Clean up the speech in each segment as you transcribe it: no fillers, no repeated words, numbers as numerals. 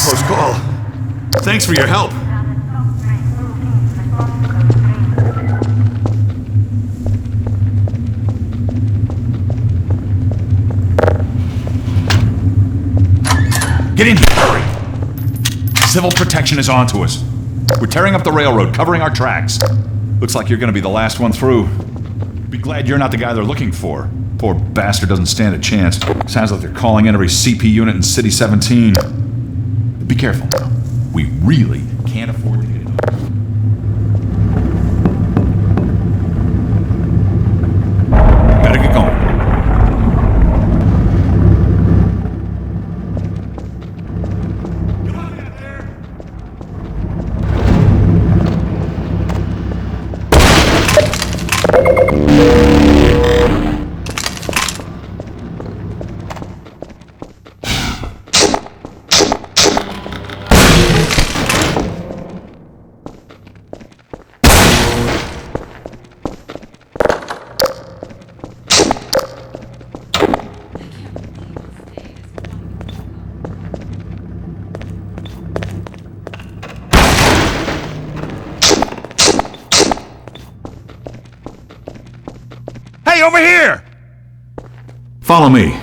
Close call. Thanks for your help. Get in here, hurry! Civil protection is on to us. We're tearing up the railroad, covering our tracks. Looks like you're gonna be the last one through. Be glad you're not the guy they're looking for. Poor bastard doesn't stand a chance. Sounds like they're calling in every CP unit in City 17. Be careful now. We really can't afford to get it. Better get going. Come on out there! Hey, over here! Follow me.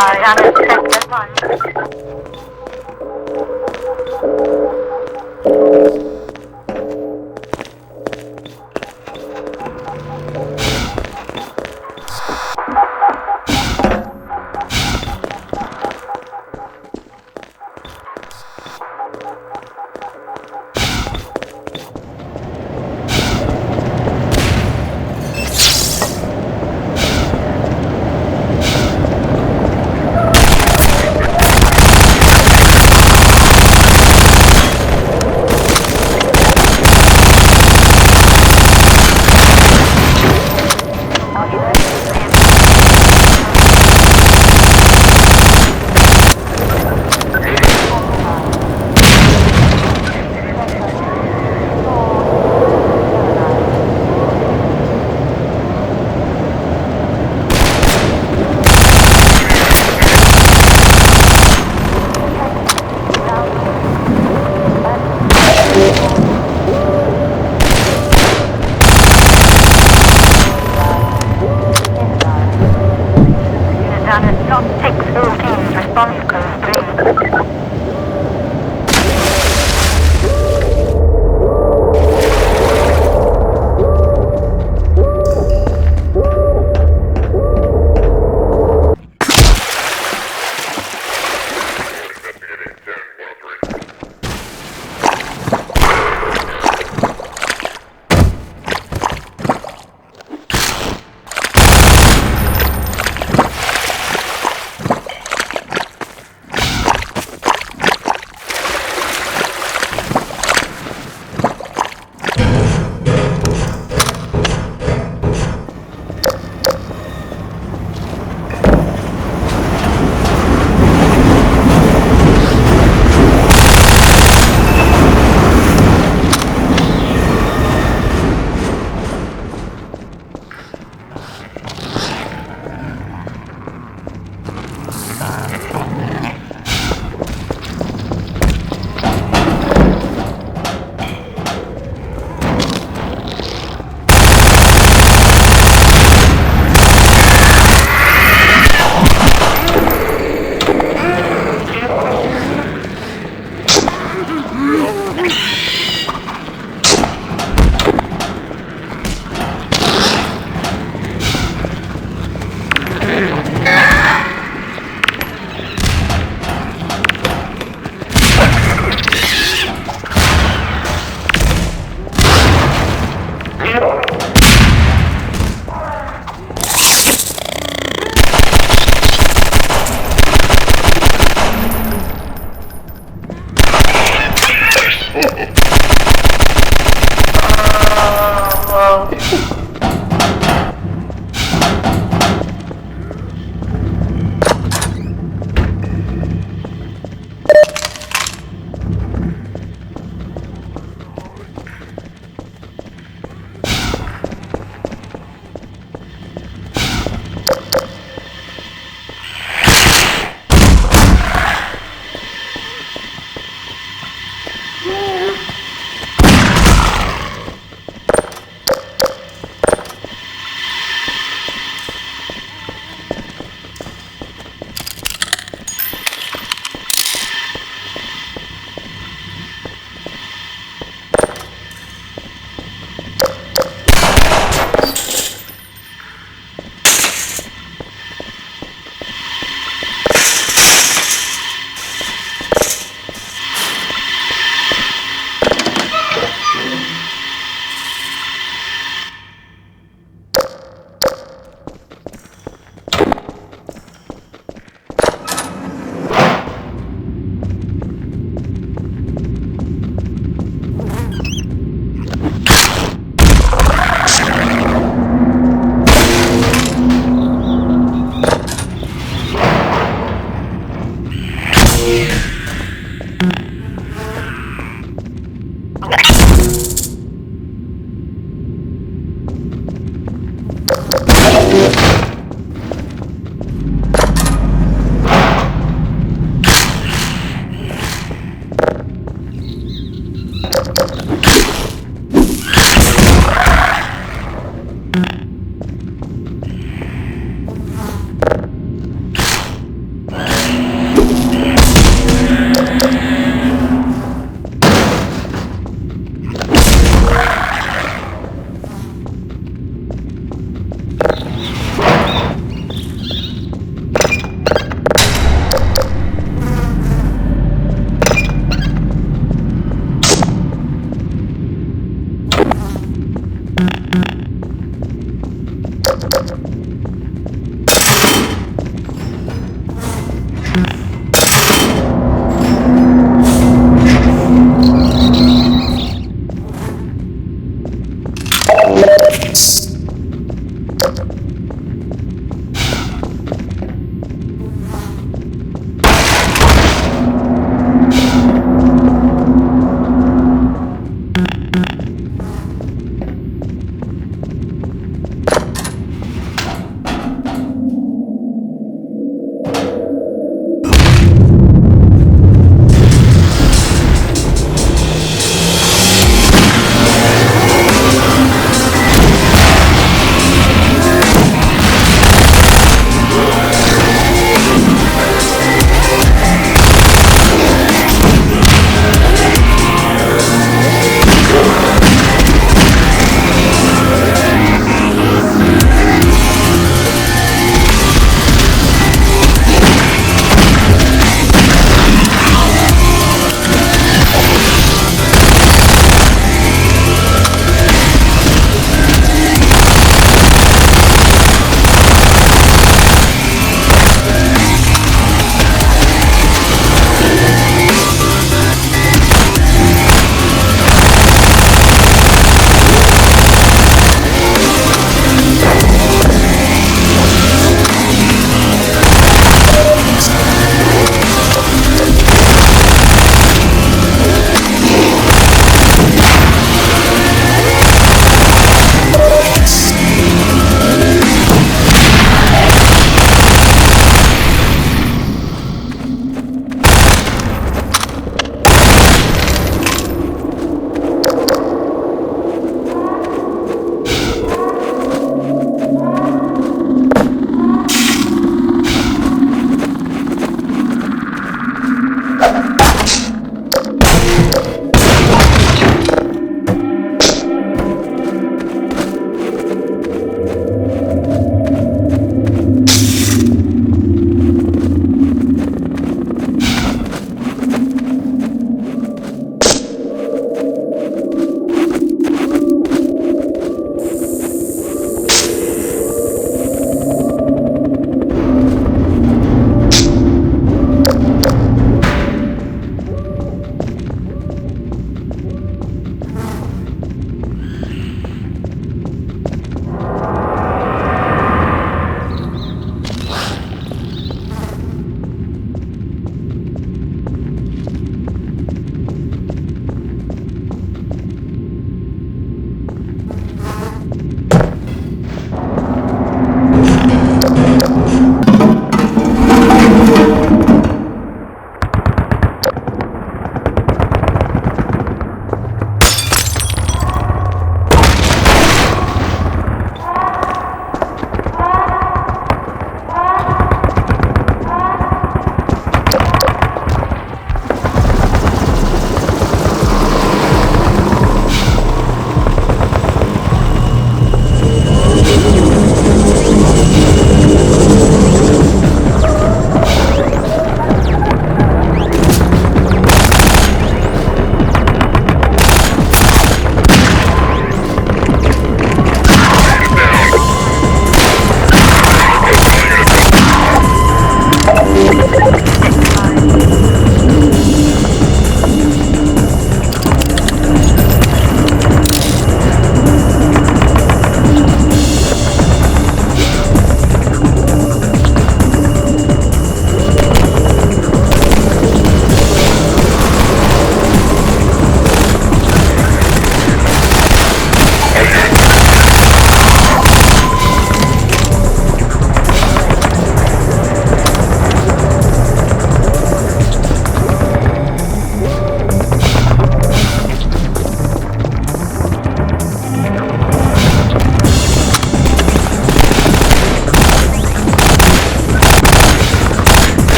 Mariana, sector 1.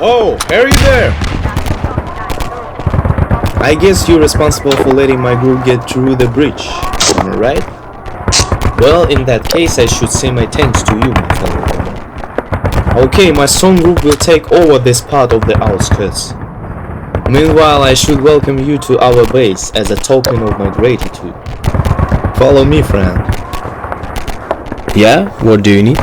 Oh, are you there? I guess you're responsible for letting my group get through the bridge, am I right? Well, in that case, I should say my thanks to you, my fellow. Okay, my strong group will take over this part of the outskirts. Meanwhile, I should welcome you to our base as a token of my gratitude. Follow me, friend. Yeah? What do you need?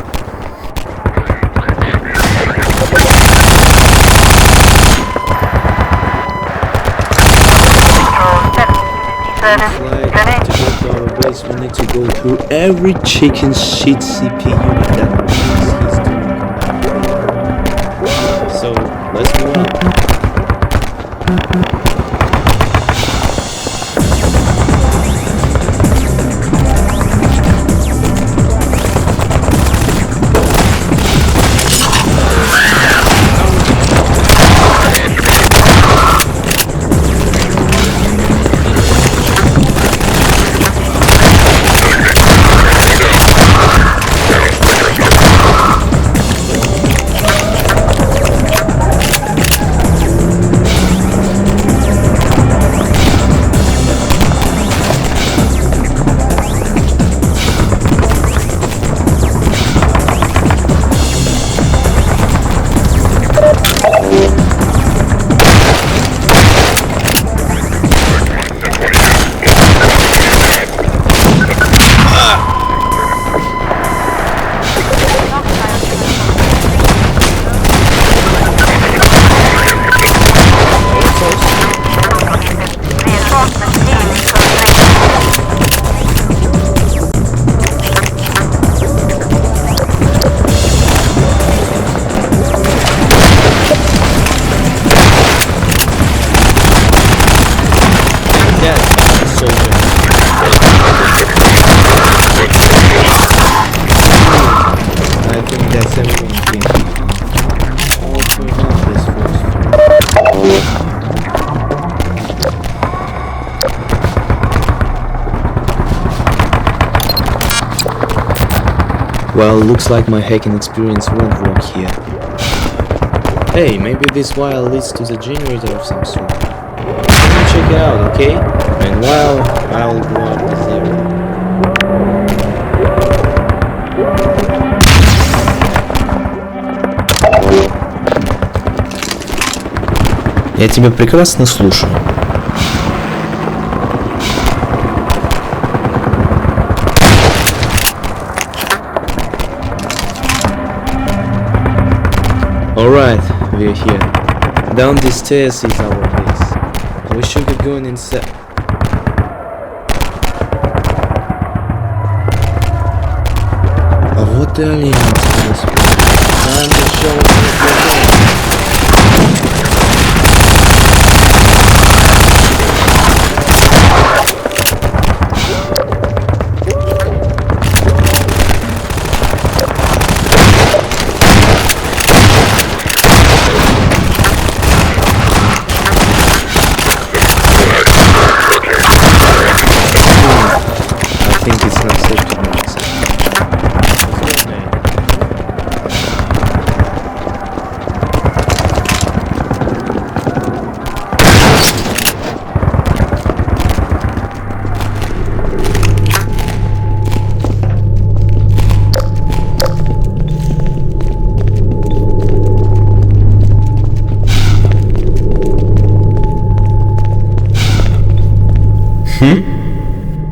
Flight to go to our base, we need to go through every chicken shit CPU that is history. So, let's move on. Well, looks like my hacking experience won't work here. Hey, maybe this wire leads to the generator of some sort. Let me check it out, okay? Meanwhile, I'll go up this area. Я тебя прекрасно слушаю. Alright, we're here. Down these stairs is our base. We should be going inside. Вот и олень, господи. Time to show us.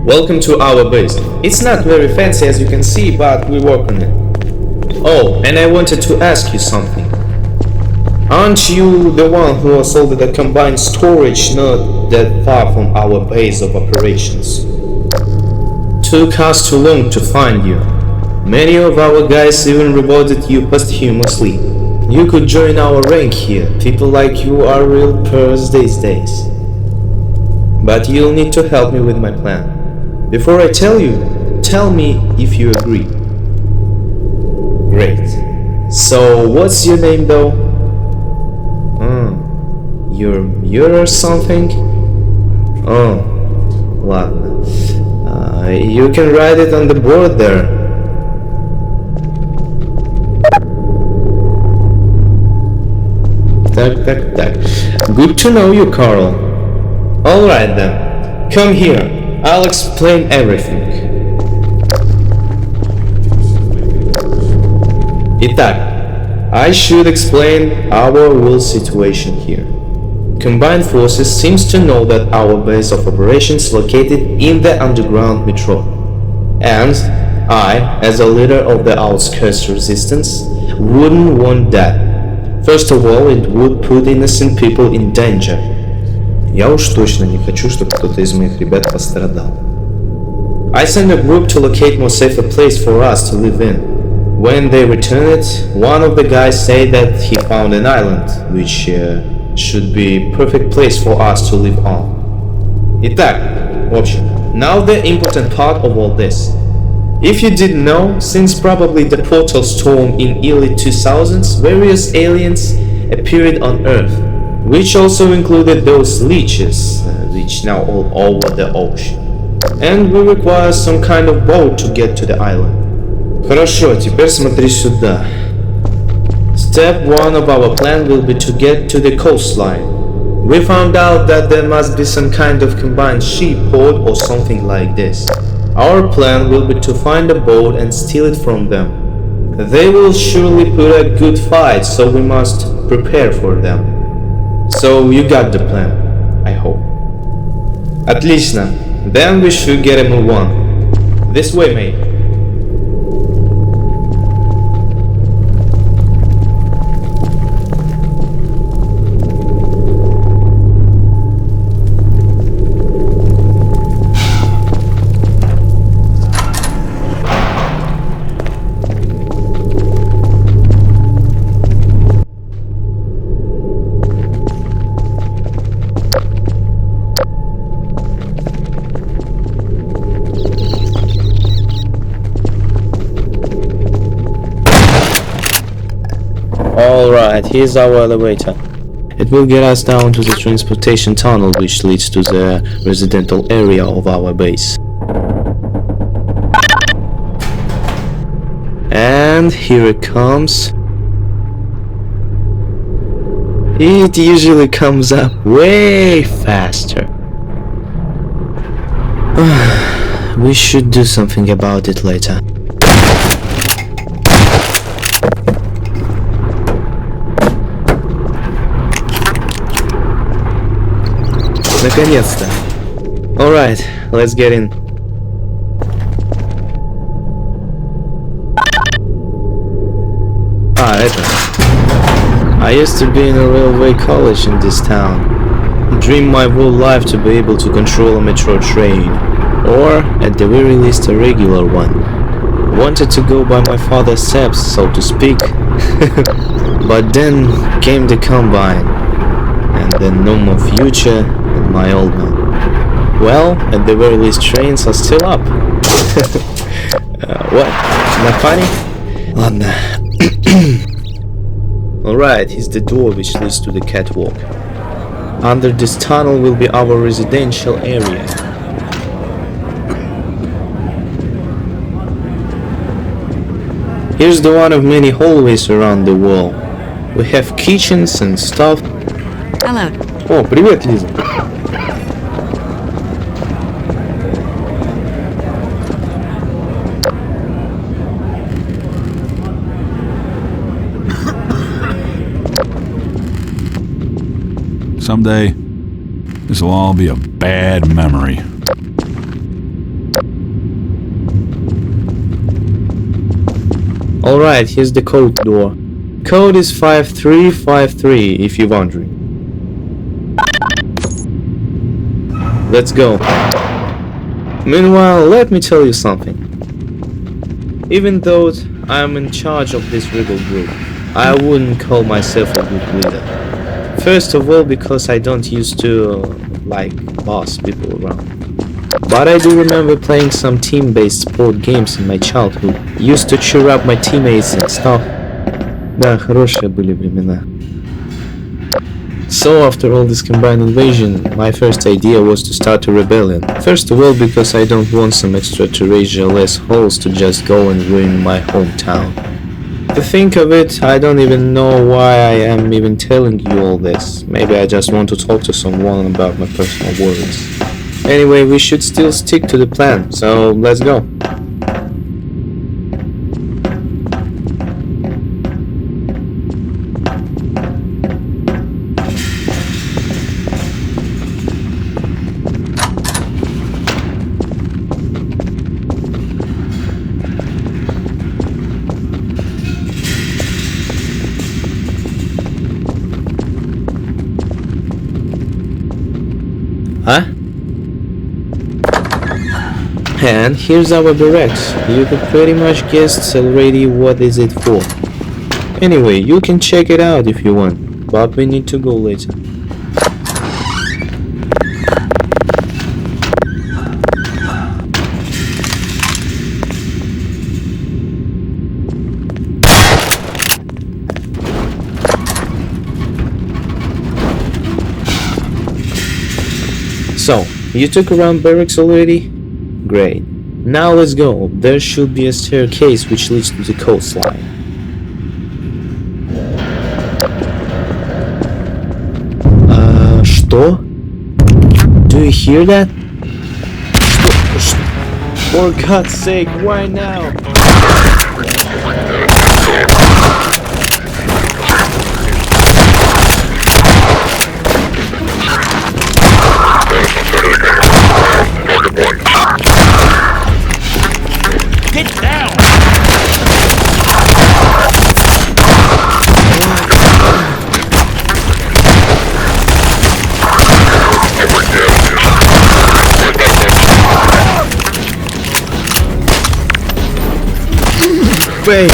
Welcome to our base. It's not very fancy as you can see, but we work on it. Oh, and I wanted to ask you something. Aren't you the one who assaulted a combined storage not that far from our base of operations? Took us too long to find you. Many of our guys even rewarded you posthumously. You could join our rank here. People like you are real pros these days. But you'll need to help me with my plan. Before I tell you, tell me if you agree. Great. So, what's your name though? You're or something? Oh, ладно. You can write it on the board there. Так. Good to know you, Carl. Alright then. Come here. I'll explain everything. Итак, I should explain our whole situation here. Combined Forces seems to know that our base of operations located in the underground metro. And I, as a leader of the outskirts resistance, wouldn't want that. First of all, it would put innocent people in danger. Я уж точно не хочу, чтобы кто-то из моих ребят пострадал. I sent a group to locate more safer place for us to live in. When they returned, one of the guys said that he found an island, which should be perfect place for us to live on. Итак, в общем, now the important part of all this. If you didn't know, since probably the portal storm in early 2000s, various aliens appeared on Earth, which also included those leeches, which now all over the ocean. And we require some kind of boat to get to the island. Хорошо, теперь смотри сюда. Step 1 of our plan will be to get to the coastline. We found out that there must be some kind of combined ship port or something like this. Our plan will be to find a boat and steal it from them. They will surely put a good fight, so we must prepare for them. So you got the plan, I hope. Отлично. Then we should get a move on. This way, mate. Alright, here's our elevator. It will get us down to the transportation tunnel which leads to the residential area of our base. And here it comes. It usually comes up way faster. We should do something about it later. Наконец-то. Alright, let's get in. Это. I used to be in a railway college in this town. Dreamed my whole life to be able to control a metro train. Or, at the very least, a regular one. Wanted to go by my father's steps, so to speak. But then came the Combine. And then no more future. My old man. Well, at the very least trains are still up. What? Not funny? Ладно. Alright, here's the door which leads to the catwalk. Under this tunnel will be our residential area. Here's the one of many hallways around the wall. We have kitchens and stuff. Hello. О, привет, Лиза. Someday, this will all be a bad memory. Alright, here's the code door. Code is 5353 if you're wondering. Let's go. Meanwhile, let me tell you something. Even though I'm in charge of this rebel group, I wouldn't call myself a good leader. First of all, because I don't used to boss people around. But I do remember playing some team-based sport games in my childhood. Used to cheer up my teammates and stuff. Да, хорошие были времена. So after all this combined invasion, my first idea was to start a rebellion. First of all, because I don't want some extraterrestrial assholes to just go and ruin my hometown. To think of it, I don't even know why I am even telling you all this. Maybe I just want to talk to someone about my personal worries. Anyway, we should still stick to the plan, so let's go. Huh? And here's our barracks. You could pretty much guess already what is it for. Anyway, you can check it out if you want, but we need to go later. So, you took around barracks already? Great. Now let's go. There should be a staircase which leads to the coastline. Что? Do you hear that? For God's sake, why now? Get down! Wait.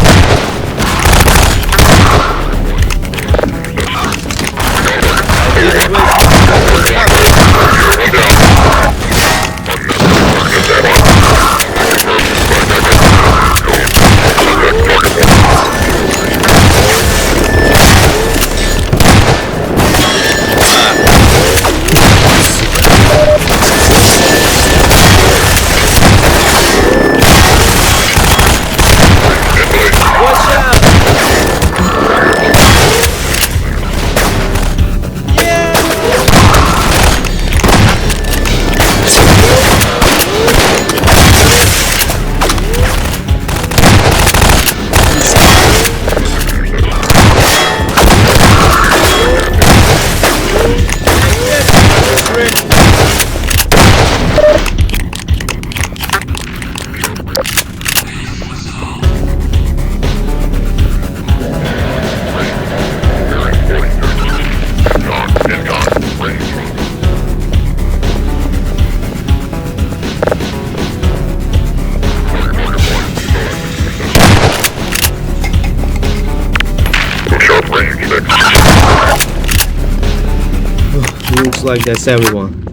Looks like that's everyone.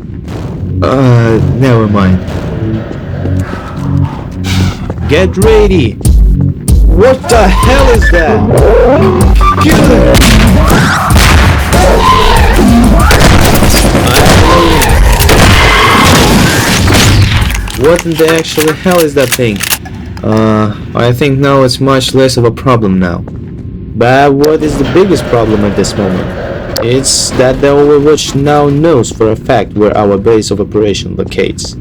Never mind. Get ready! What the hell is that? Killer! What in the actual hell is that thing? I think now it's much less of a problem now. But what is the biggest problem at this moment? It's that the Overwatch now knows for a fact where our base of operation locates.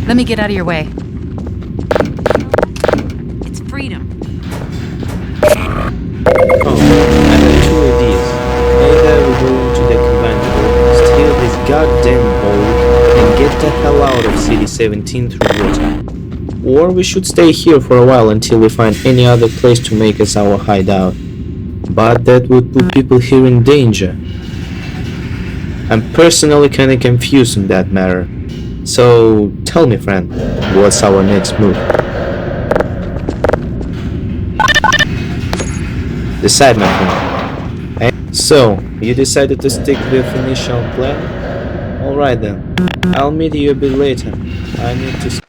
Let me get out of your way. It's freedom. Oh, I got two ideas. Either we go into the command room, steal this goddamn boat, and get the hell out of City 17 through water. Or we should stay here for a while until we find any other place to make us our hideout. But that would put people here in danger. I'm personally kinda confused in that matter. So, tell me friend, what's our next move? Decide my friend. So, you decided to stick with initial plan? Alright then, I'll meet you a bit later. I need to...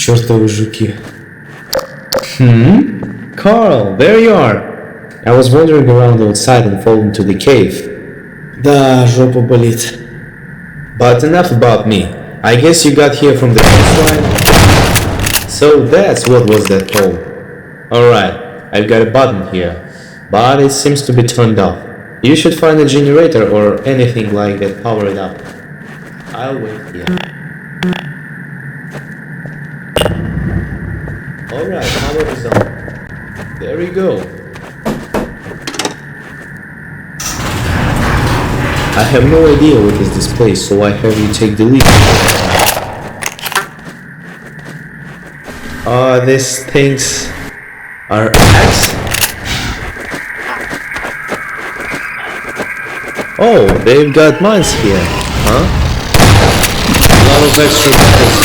Чёртовы жуки. Carl, there you are. I was wandering around outside and fell into the cave. Да, жопа болит. But enough about me. I guess you got here from the coastline. So that's what was that hole. Alright, I've got a button here, but it seems to be turned off. You should find a generator or anything like that, power it up. I'll wait here. Alright, power is on. There we go. I have no idea what is this place, so I have you take the lead. These things are axe? Oh, they've got mines here, huh? A lot of extra guys.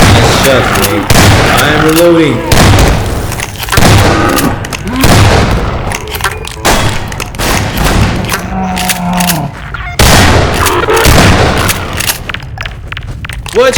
Nice shot, mate. I am reloading. What?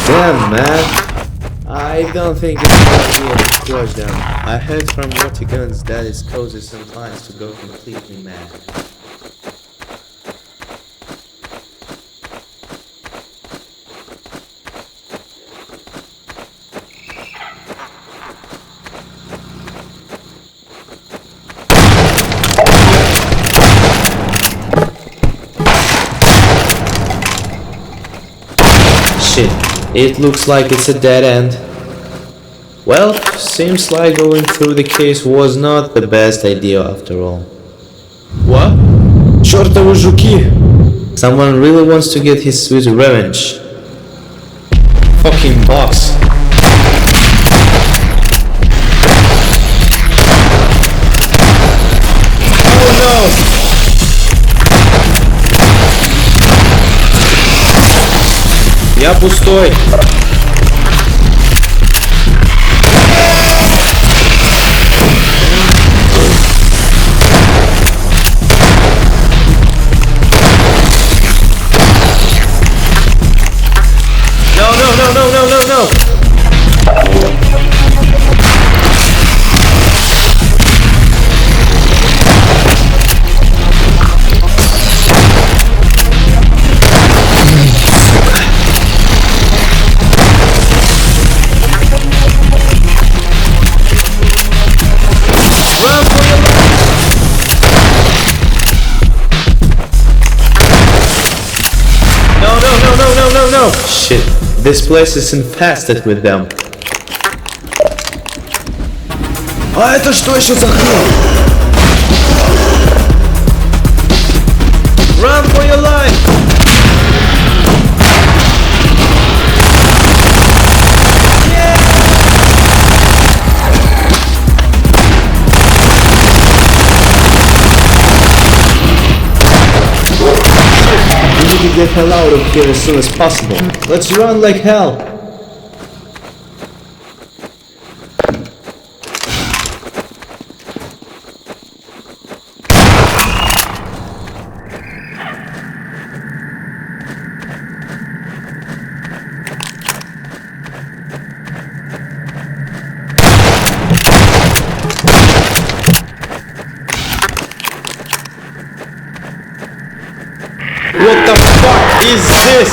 Damn, man. I don't think it's a good idea to squash them. I heard from water guns that it causes some clients to go completely mad. Shit. It looks like it's a dead end. Well, seems like going through the case was not the best idea after all. What? Чёртовы жуки! Someone really wants to get his sweet revenge. Fucking box. Oh no! Я пустой. No. No. Shit. This place is infested with them. А это что еще за хрень? Run for your life! We need to get hell out of here as soon as possible. Let's run like hell. What the fuck is this?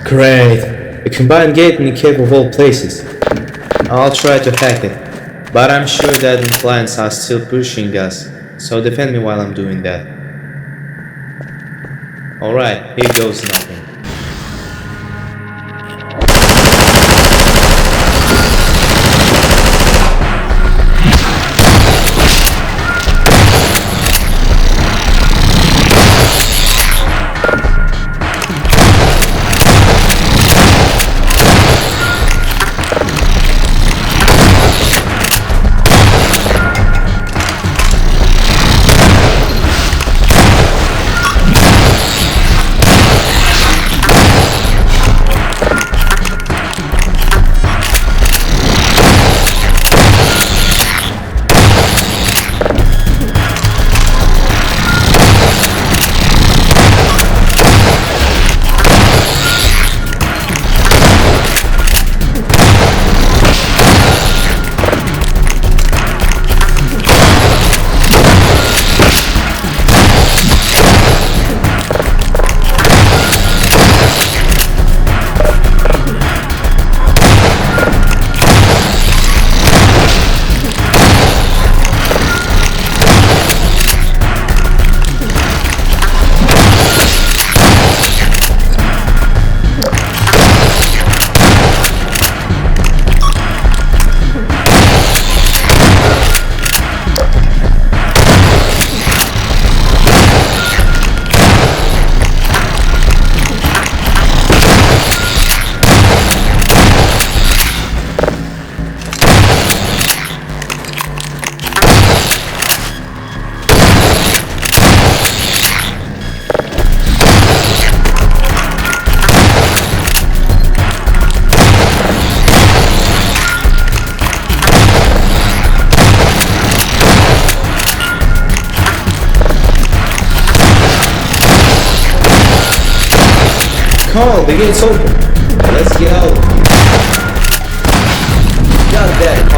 Great. A combined gate in the cave of all places. I'll try to hack it, but I'm sure that the clients are still pushing us, so defend me while I'm doing that. Alright, here goes nothing. Carl, the gate's open. Let's get out. God damn,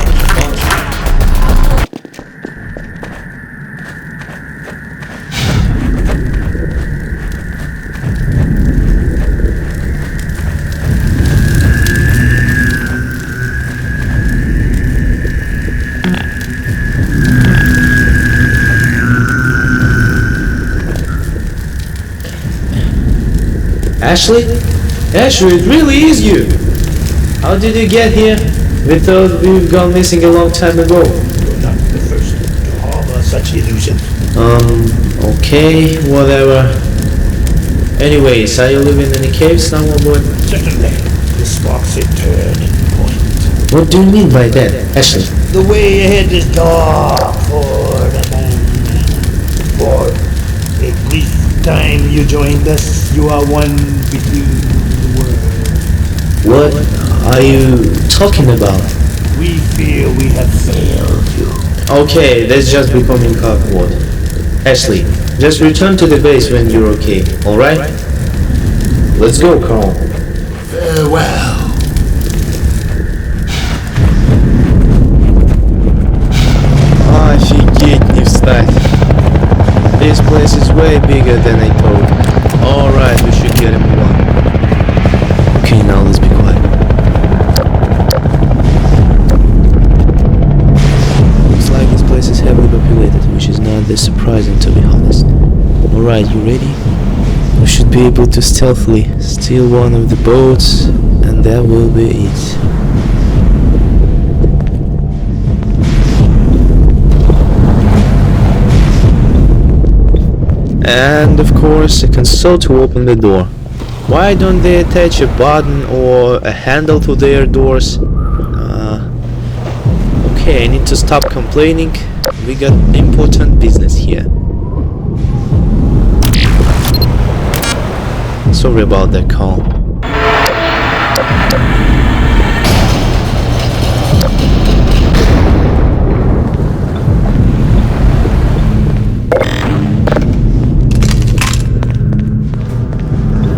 Ashley? Ashley, it really is you! How did you get here? We thought we've gone missing a long time ago. You're not the first to harbor such illusions. Okay, whatever. Anyways, are you living in the caves now, or what? Certainly, this marks a turning point. What do you mean by that, Ashley? The way ahead is dark for the man. For a brief time you joined us, you are one between the worlds. What are you talking about? We feel we have failed you. Okay, that's just becoming cardboard. Ashley, just return to the base when you're okay, alright? Let's go, Carl. Farewell. Офигеть, не встать. This place is way bigger than I thought. Alright, we should get him one. Okay, now let's be quiet. Looks like this place is heavily populated, which is not that surprising to be honest. Alright, you ready? We should be able to stealthily steal one of the boats, and that will be it. And of course a console to open the door. Why don't they attach a button or a handle to their doors? Okay, I need to stop complaining. We got important business here. Sorry about that call.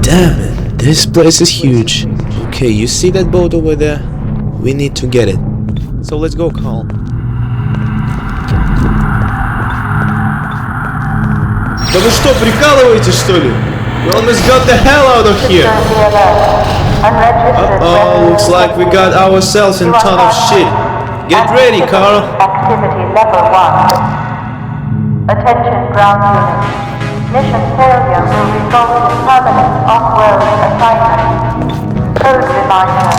Damn it, this place is huge. Okay, you see that boat over there? We need to get it. So let's go, Carl. Да вы что, прикалываетесь, что ли? We almost got the hell out of here! Uh-oh, looks like we got ourselves in a ton of shit. Get ready, Carl! Activity level 1. Attention ground units. Mission failure will result in permanent off-road assignment. Code reminder.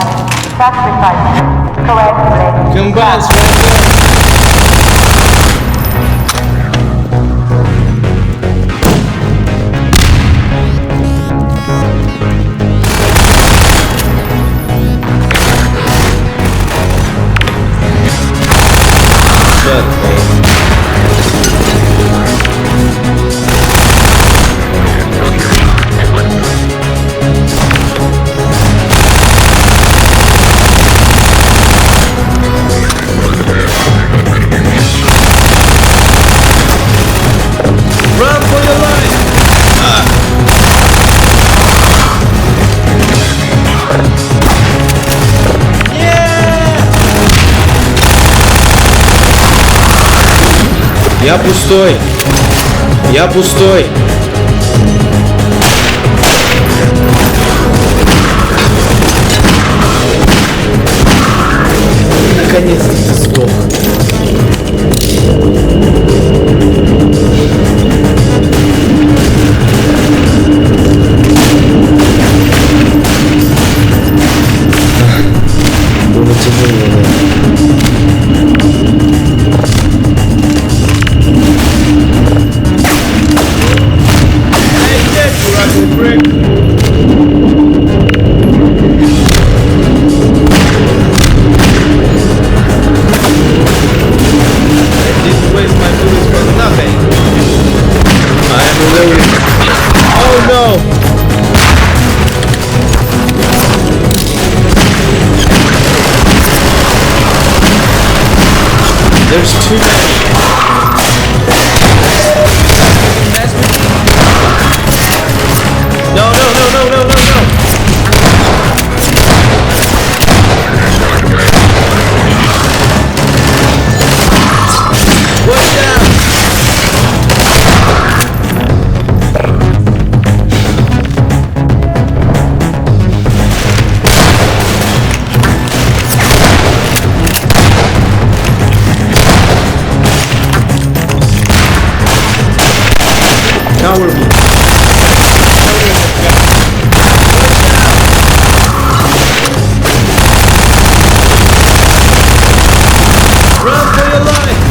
Sacrifices correctly. Combines right there. Good, man. Run for your life! Я пустой! Я пустой! Наконец-то ты сдох. Было тяжело. There's too many. No, no, no, no, no, no, no. Watch out. Cover me. Run for your life!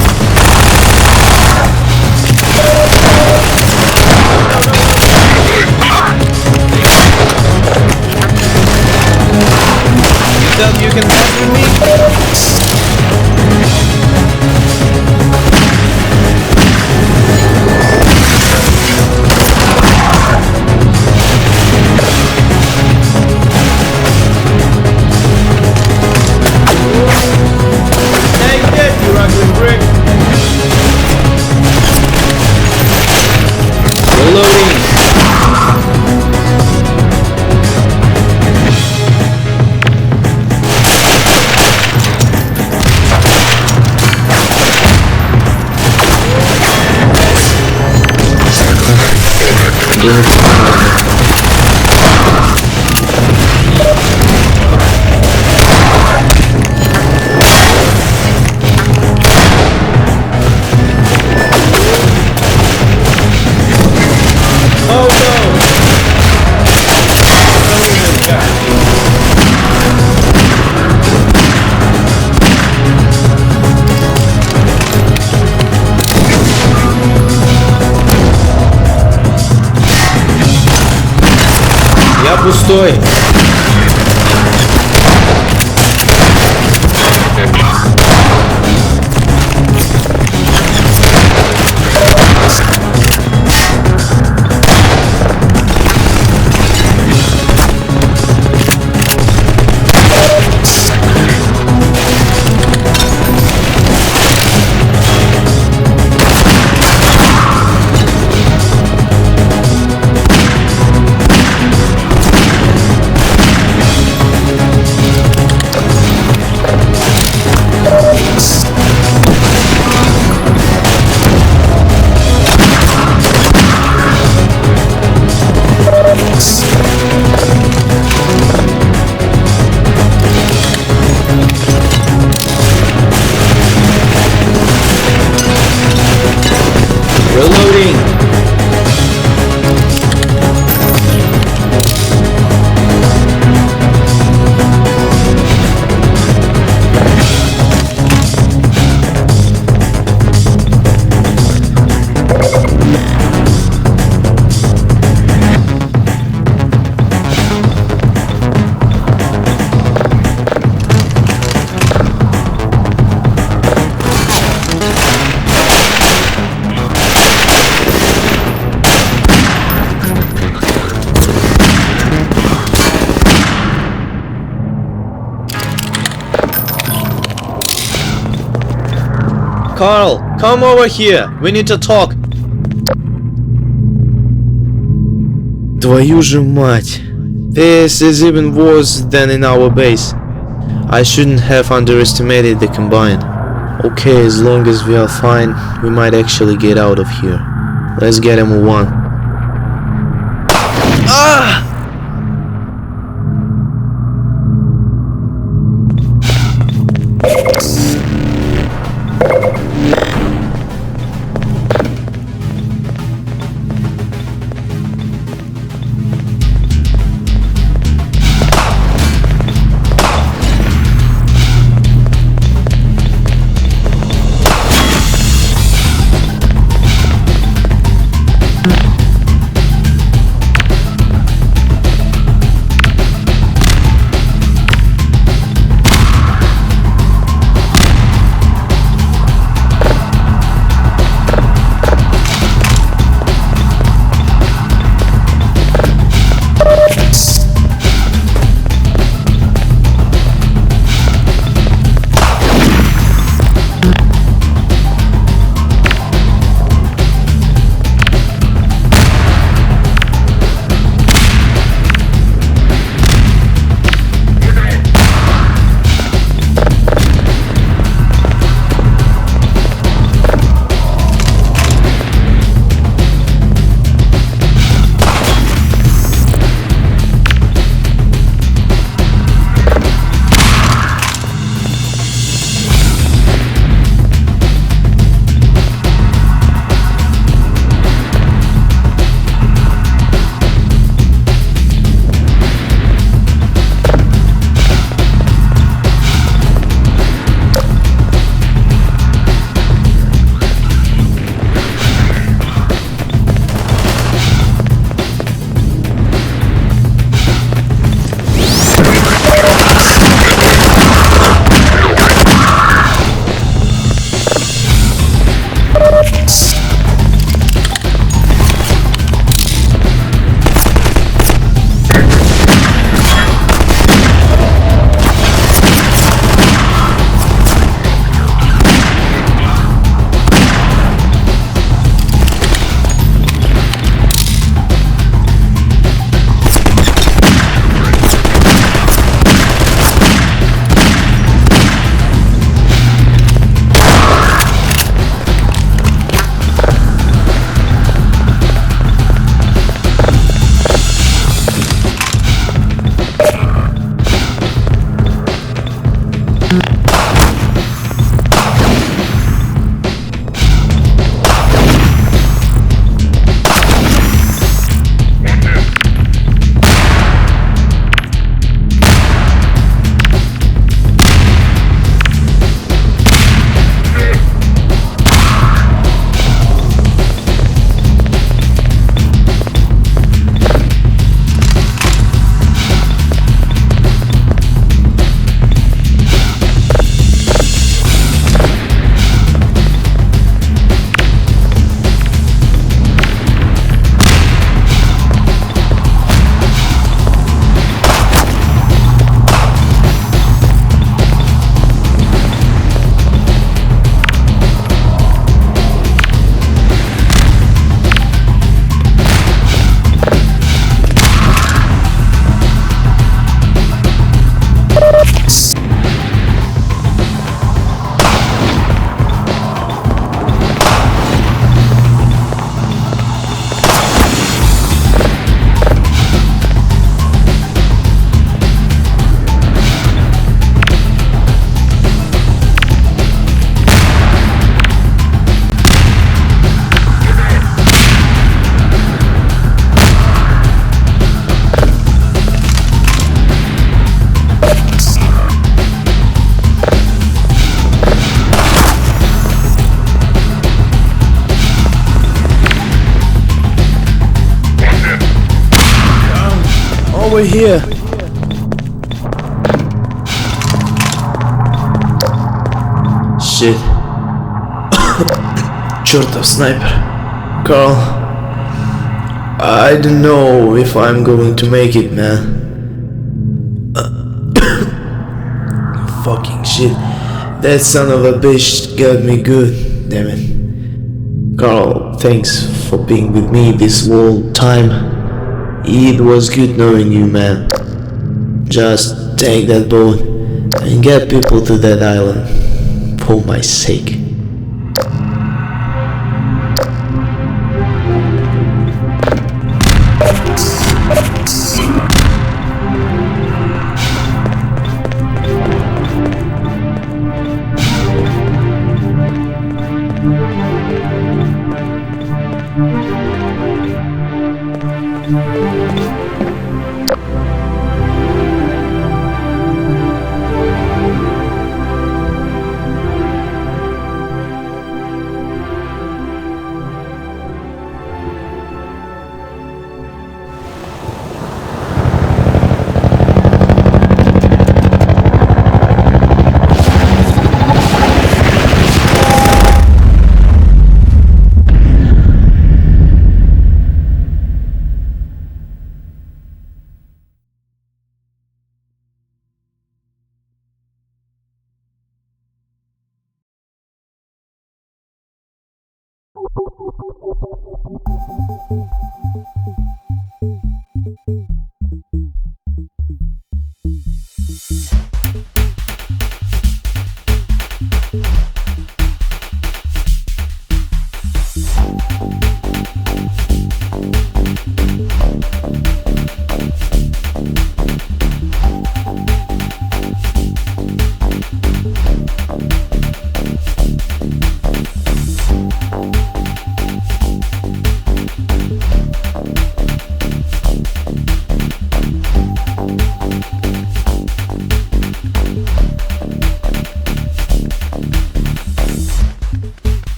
You thought you can mess with me? Reloading. Oh no! Я пустой. Carl, come over here. We need to talk. Твою же мать. This is even worse than in our base. I shouldn't have underestimated the Combine. Okay, as long as we are fine, we might actually get out of here. Let's get a move on. Ah! over here. Shit. Чертов снайпер. Carl, I don't know if I'm going to make it, man. Fucking shit. That son of a bitch got me good. damn it. Carl, thanks for being with me this whole time. It was good knowing you, man. Just take that boat and get people to that island, for my sake.